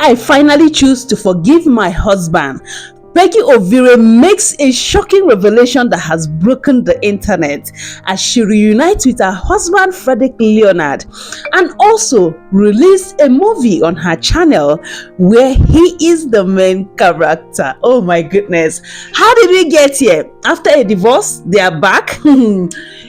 I finally choose to forgive my husband, Peggy Ovire makes a shocking revelation that has broken the internet as she reunites with her husband Frederick Leonard, and also released a movie on her channel where he is the main character. Oh my goodness. How did we get here? After a divorce, they are back.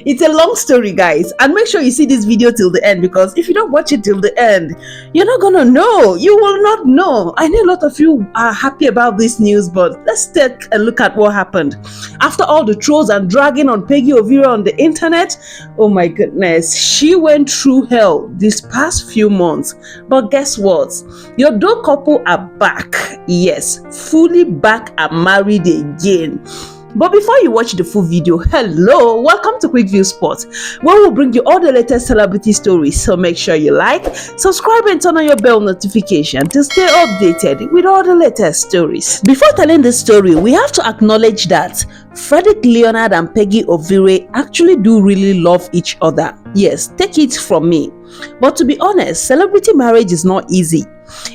It's a long story, guys, and make sure you see this video till the end, because if you don't watch it till the end, you're not gonna know. You will not know. I know a lot of you are happy about this news, but let's take a look at what happened. After all the trolls and dragging on Peggy Ovire on the internet, oh my goodness, she went through hell these past few months. But guess what? Your doe couple are back. Yes, fully back and married again. But before you watch the full video, hello, welcome to Quick View Spot, where we'll bring you all the latest celebrity stories. So make sure you like, subscribe, and turn on your bell notification to stay updated with all the latest stories. Before telling the story, we have to acknowledge that Frederick Leonard and Peggy Ovire actually do really love each other. Yes, take it from me. But to be honest, celebrity marriage is not easy.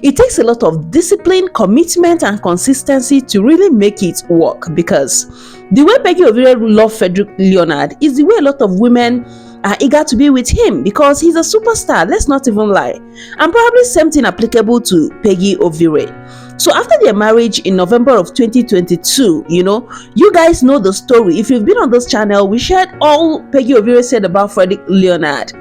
It takes a lot of discipline, commitment, and consistency to really make it work, because the way Peggy Ovire loves Frederick Leonard is the way a lot of women are eager to be with him, because he's a superstar, let's not even lie. And probably same thing applicable to Peggy Ovire. So after their marriage in November of 2022, you guys know the story. If you've been on this channel, we shared all Peggy Ovire said about Frederick Leonard.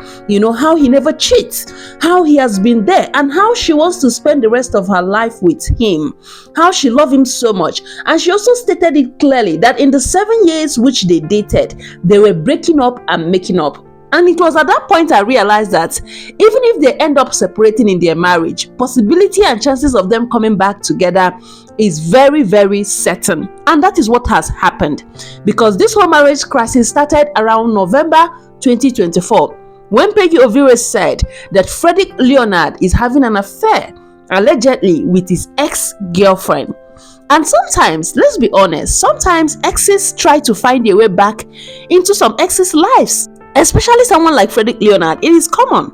How he never cheats, how he has been there, and how she wants to spend the rest of her life with him, how she loves him so much. And she also stated it clearly that in the 7 years which they dated, they were breaking up and making up. And it was at that point I realized that even if they end up separating in their marriage, possibility and chances of them coming back together is very, very certain. And that is what has happened, because this whole marriage crisis started around November 2024, when Peggy Ovire said that Frederick Leonard is having an affair, allegedly with his ex-girlfriend. And sometimes, let's be honest, sometimes exes try to find their way back into some exes' lives. Especially someone like Frederick Leonard, it is common.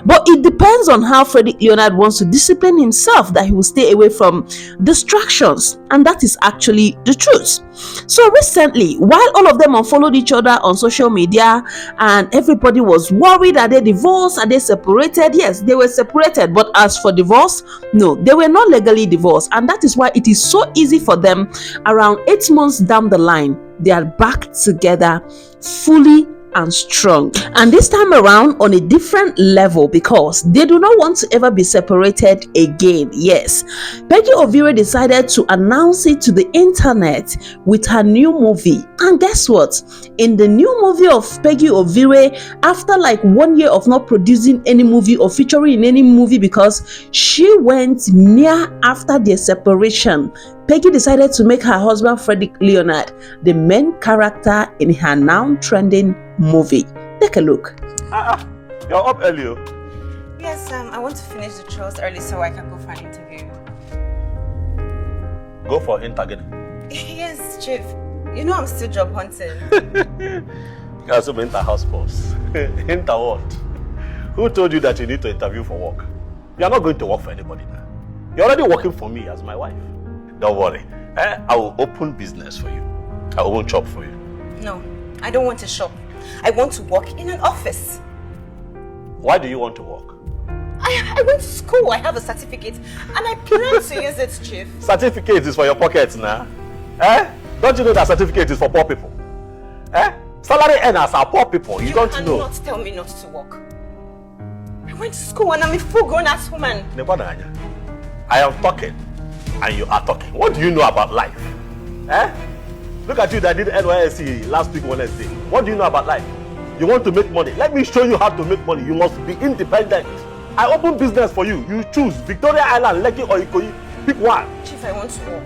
But it depends on how Frederick Leonard wants to discipline himself, that he will stay away from distractions. And that is actually the truth. So recently, while all of them unfollowed each other on social media and everybody was worried, are they divorced, are they separated? Yes, they were separated. But as for divorce, no, they were not legally divorced. And that is why it is so easy for them. Around 8 months down the line, they are back together fully and strong, and this time around on a different level, because they do not want to ever be separated again. Yes, Peggy Ovire decided to announce it to the internet with her new movie. And guess what? In the new movie of Peggy Ovire, after like 1 year of not producing any movie or featuring in any movie because she went near after their separation, Peggy decided to make her husband Frederick Leonard the main character in her now trending movie. Take a look. You're up early. Yes, I want to finish the chores early so I can go for an interview. Go for an interview. Yes, Chief. I'm still job hunting. You're also inter house boss. Inter what? Who told you that you need to interview for work? You're not going to work for anybody now. You're already working for me as my wife. Don't worry. I will open business for you. I won't shop for you. No, I don't want to shop. I want to work in an office. Why do you want to work? I went to school. I have a certificate and I plan to use it, Chief. Certificate is for your pockets now. Don't you know that certificate is for poor people? Salary earners are poor people. You don't know. You cannot tell me not to work. I went to school and I'm a full-grown ass woman. I am talking and you are talking. What do you know about life? Look at you that did NYSC last week Wednesday. What do you know about life? You want to make money. Let me show you how to make money. You must be independent. I open business for you. You choose Victoria Island, Lekki or Ikoyi. Pick one. Chief, I want to work.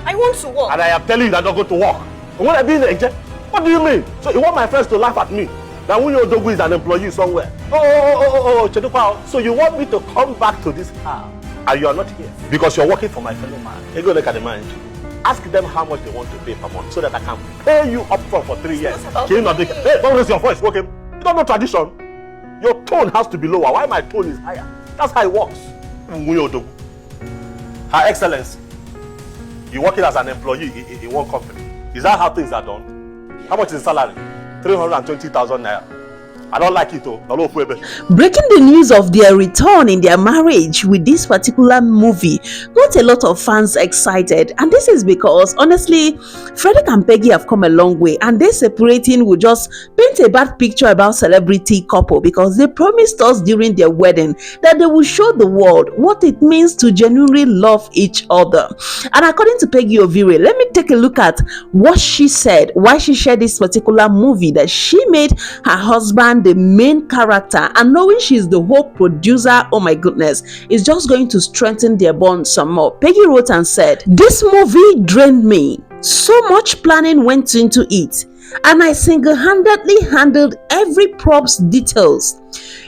I want to work. And I am telling you that I'm not going to work. And when I be in the agent, what do you mean? So you want my friends to laugh at me? That when your dog is an employee somewhere. Oh, so you want me to come back to this house and you are not here because you're working for my fellow man. You go look at the man. Ask them how much they want to pay per month so that I can pay you up front for 3 years. Can you not think? Hey, don't raise your voice, okay? You don't know tradition. Your tone has to be lower. Why my tone is higher? That's how it works. Her Excellency, you're working as an employee in one company. Is that how things are done? How much is the salary? 320,000 naira. I don't like it though. Breaking the news of their return in their marriage with this particular movie got a lot of fans excited, and this is because honestly Frederick and Peggy have come a long way, and their separating will just paint a bad picture about celebrity couple, because they promised us during their wedding that they will show the world what it means to genuinely love each other. And according to Peggy Ovire, let me take a look at what she said, why she shared this particular movie, that she made her husband the main character, and knowing she's the whole producer, oh my goodness, is just going to strengthen their bond some more. Peggy wrote and said, "This movie drained me. So much planning went into it, and I single-handedly handled every props details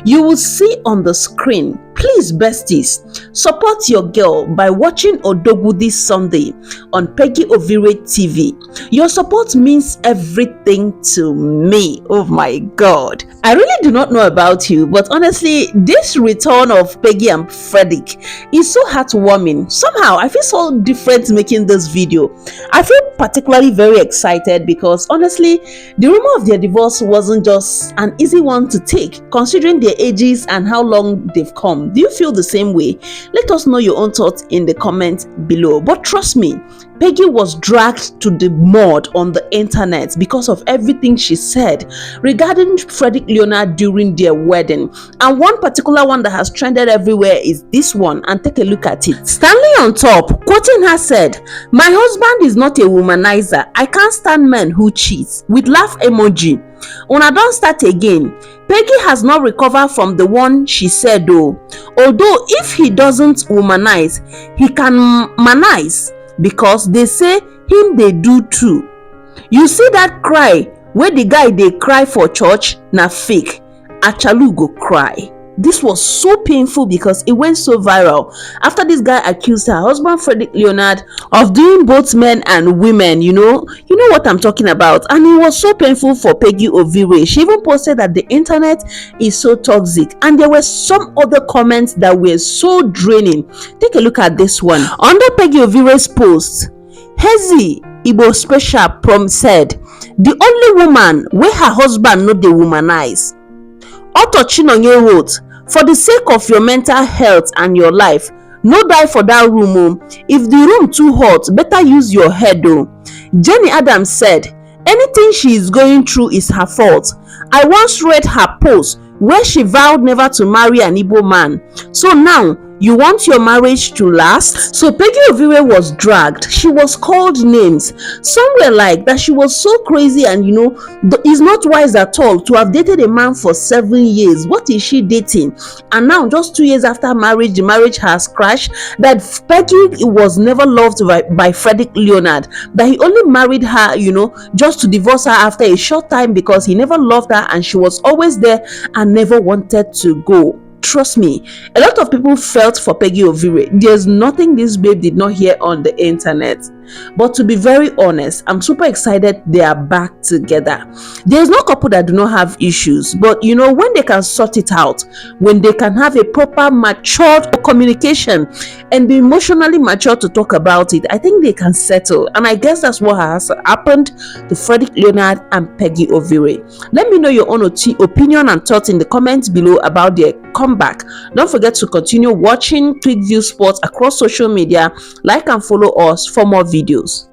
you will see on the screen. Please, besties, support your girl by watching Odogwu this Sunday on Peggy Ovire TV. Your support means everything to me." Oh my God. I really do not know about you, but honestly, this return of Peggy and Frederick is so heartwarming. Somehow, I feel so different making this video. I feel particularly very excited because honestly, the rumor of their divorce wasn't just an easy one to take, considering their ages and how long they've come. Do you feel the same way? Let us know your own thoughts in the comments below. But trust me, Peggy was dragged to the mud on the internet because of everything she said regarding Frederick Leonard during their wedding. And one particular one that has trended everywhere is this one, and take a look at it. Stanley on top, quoting her, said, "My husband is not a womanizer. I can't stand men who cheat," with laugh emoji. Una don't start again. Peggy has not recovered from the one she said though. Although if he doesn't womanize, he can manize, because they say him they do too. You see that cry where the guy they cry for church, na fake. Achalu go cry. This was so painful because it went so viral after this guy accused her husband Frederick Leonard of doing both men and women. You know what I'm talking about. And it was so painful for Peggy Ovire. She even posted that the internet is so toxic, and there were some other comments that were so draining. Take a look at this one. Under Peggy Ovire's post, Hezi Igbo Special Prom said, "The only woman where her husband not the womanize." Otto Chinonye wrote, "For the sake of your mental health and your life, no die for that room oh. If the room too hot, better use your head oh." Jenny Adams said, "Anything she is going through is her fault. I once read her post where she vowed never to marry an Igbo man. So now, you want your marriage to last?" So Peggy Ovire was dragged. She was called names. Some were like that she was so crazy, and it's not wise at all to have dated a man for 7 years. What is she dating? And now, just 2 years after marriage, the marriage has crashed. That Peggy was never loved by Frederick Leonard. That he only married her, just to divorce her after a short time because he never loved her and she was always there and never wanted to go. Trust me, a lot of people felt for Peggy Ovire. There's nothing this babe did not hear on the internet. But to be very honest, I'm super excited they are back together. There's no couple that do not have issues, but when they can sort it out, when they can have a proper matured communication and be emotionally mature to talk about it, I think they can settle. And I guess that's what has happened to Frederick Leonard and Peggy Ovire. Let me know your own opinion and thoughts in the comments below about their comeback. Don't forget to continue watching Quick View Sports across social media. Like and follow us for more videos.